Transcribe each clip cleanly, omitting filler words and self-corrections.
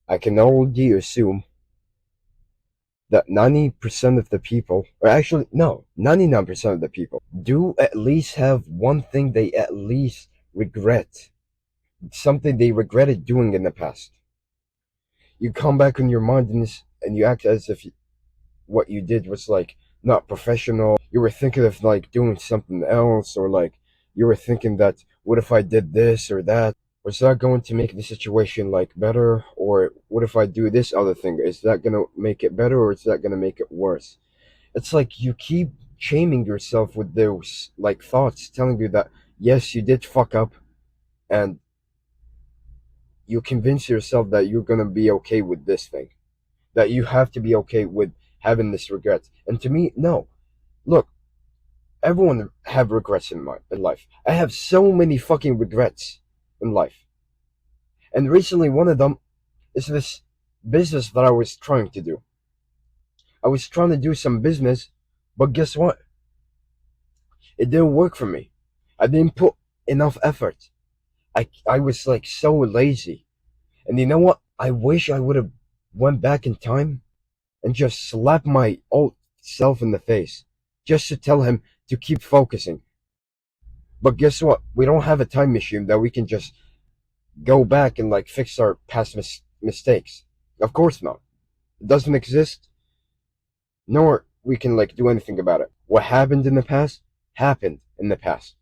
I can already assume that 90% of the people, or actually, no, 99% of the people, do at least have one thing they at least regret. Something they regretted doing in the past. You come back in your mind and you act as if what you did was like not professional. You were thinking of like doing something else, or like you were thinking that what if I did this or that? Was that going to make the situation like better? Or what if I do this other thing? Is that gonna make it better, or is that gonna make it worse? It's like you keep shaming yourself with those like thoughts telling you that yes, you did fuck up, and you convince yourself that you're gonna be okay with this thing, that you have to be okay with having this regret. And to me, no. Look, everyone have regrets in life. I have so many fucking regrets in life. And recently, one of them is this business that I was trying to do. I was trying to do some business, but guess what? It didn't work for me. I didn't put enough effort. I was like so lazy. And you know what? I wish I would have went back in time and just slapped my old self in the face just to tell him to keep focusing. But guess what? We don't have a time machine that we can just go back and like fix our past mistakes. Of course not. It doesn't exist, nor we can like do anything about it. What happened in the past happened in the past.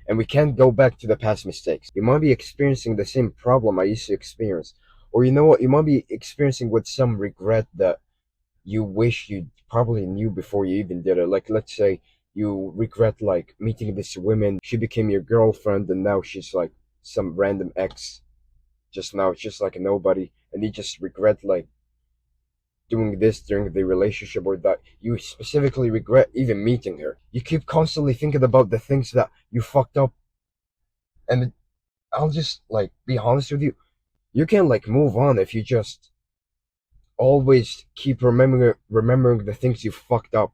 And we can't go back to the past mistakes. You might be experiencing the same problem I used to experience. Or you know what? You might be experiencing with some regret that you wish you probably knew before you even did it. Like, let's say you regret like meeting this woman. She became your girlfriend, and now she's like some random ex. Just now, it's just like a nobody, and you just regret like doing this during the relationship, or that you specifically regret even meeting her. You keep constantly thinking about the things that you fucked up, and I'll just like be honest with you. You can like move on if you just always keep remembering the things you fucked up.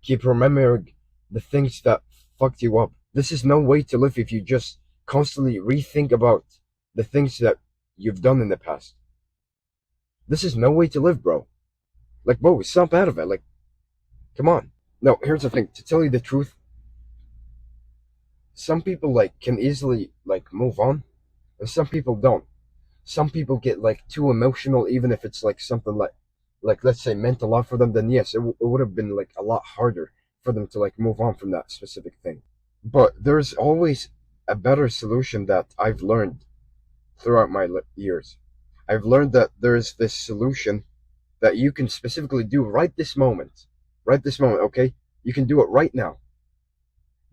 Keep remembering the things that fucked you up. This is no way to live if you just constantly rethink about the things that you've done in the past. This is no way to live, bro. Like, bro, snap out of it. Like, come on. No, here's the thing. To tell you the truth, some people like can easily like move on, and some people don't. Some people get like too emotional, even if it's like something like let's say meant a lot for them. Then yes, it would have been like a lot harder for them to like move on from that specific thing. But there's always a better solution that I've learned throughout my years. I've learned that there's this solution that you can specifically do right this moment. Right this moment, okay? You can do it right now.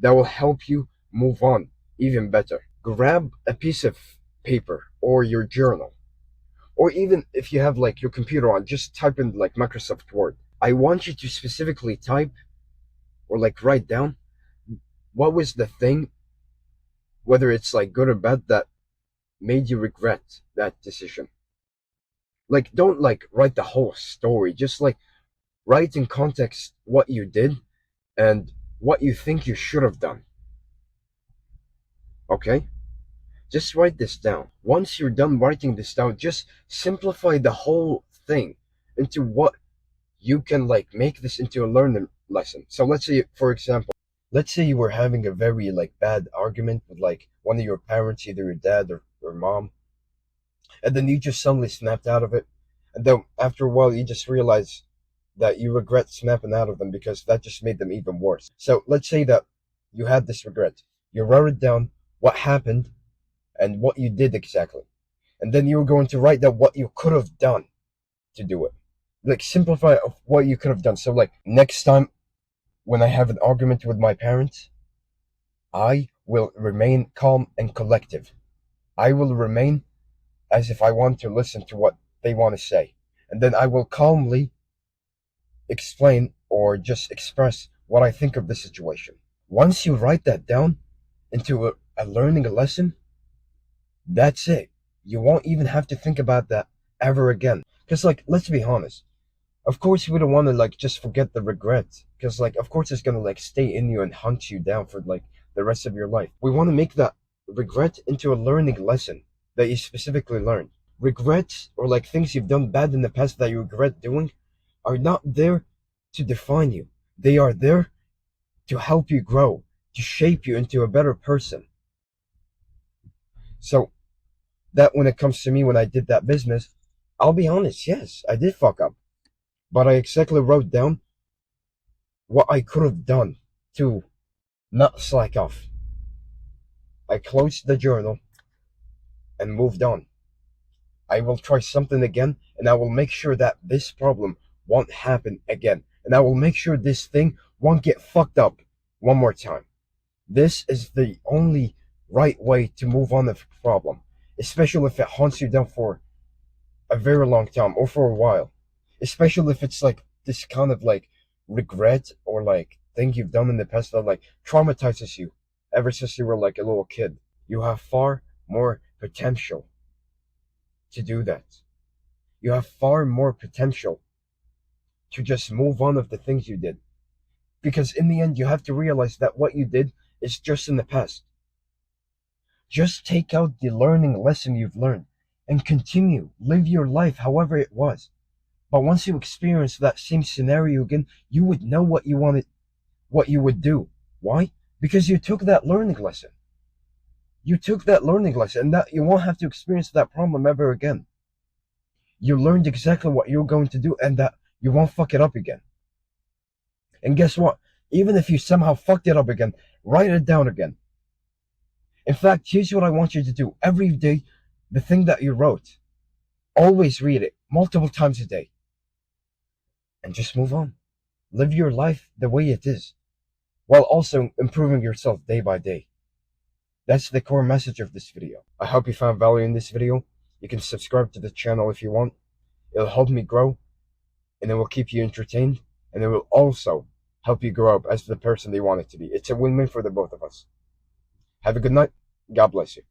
That will help you move on even better. Grab a piece of paper or your journal, or even if you have like your computer on, just type in like Microsoft Word. I want you to specifically type or like write down what was the thing, whether it's like good or bad, that made you regret that decision. Like, don't like write the whole story, just like write in context what you did and what you think you should have done. Okay? Just write this down. Once you're done writing this down, just simplify the whole thing into what you can like make this into a learning lesson. So let's say, for example, let's say you were having a very like bad argument with like one of your parents, either your dad or mom, and then you just suddenly snapped out of it, and then after a while you just realize that you regret snapping out of them because that just made them even worse. So let's say that you had this regret. You wrote it down, what happened, and what you did exactly. And then you were going to write down what you could have done to do it. Like simplify of what you could have done. So like next time when I have an argument with my parents, I will remain calm and collective. I will remain as if I want to listen to what they want to say. And then I will calmly explain or just express what I think of the situation. Once you write that down into a learning lesson, that's it. You won't even have to think about that ever again. Because, like, let's be honest. Of course, we don't want to, like, just forget the regret. Because, like, of course, it's going to, like, stay in you and hunt you down for, like, the rest of your life. We want to make that regret into a learning lesson that you specifically learned. Regrets, or like things you've done bad in the past that you regret doing, are not there to define you. They are there to help you grow, to shape you into a better person. So that when it comes to me, when I did that business, I'll be honest, yes, I did fuck up. But I exactly wrote down what I could have done to not slack off. I closed the journal and moved on. I will try something again, and I will make sure that this problem won't happen again. And I will make sure this thing won't get fucked up one more time. This is the only right way to move on the problem, especially if it haunts you down for a very long time or for a while. Especially if it's like this kind of like regret or like thing you've done in the past that like traumatizes you ever since you were like a little kid. You have far more potential to do that. You have far more potential to just move on of the things you did. Because in the end, you have to realize that what you did is just in the past. Just take out the learning lesson you've learned and continue. Live your life however it was. But once you experience that same scenario again, you would know what you wanted, what you would do. Why? Because you took that learning lesson. You took that learning lesson, and that you won't have to experience that problem ever again. You learned exactly what you're going to do, and that you won't fuck it up again. And guess what? Even if you somehow fucked it up again, write it down again. In fact, here's what I want you to do. Every day, the thing that you wrote, always read it multiple times a day. And just move on. Live your life the way it is, while also improving yourself day by day. That's the core message of this video. I hope you found value in this video. You can subscribe to the channel if you want. It'll help me grow, and it will keep you entertained, and it will also help you grow up as the person they want it to be. It's a win-win for the both of us. Have a good night. God bless you.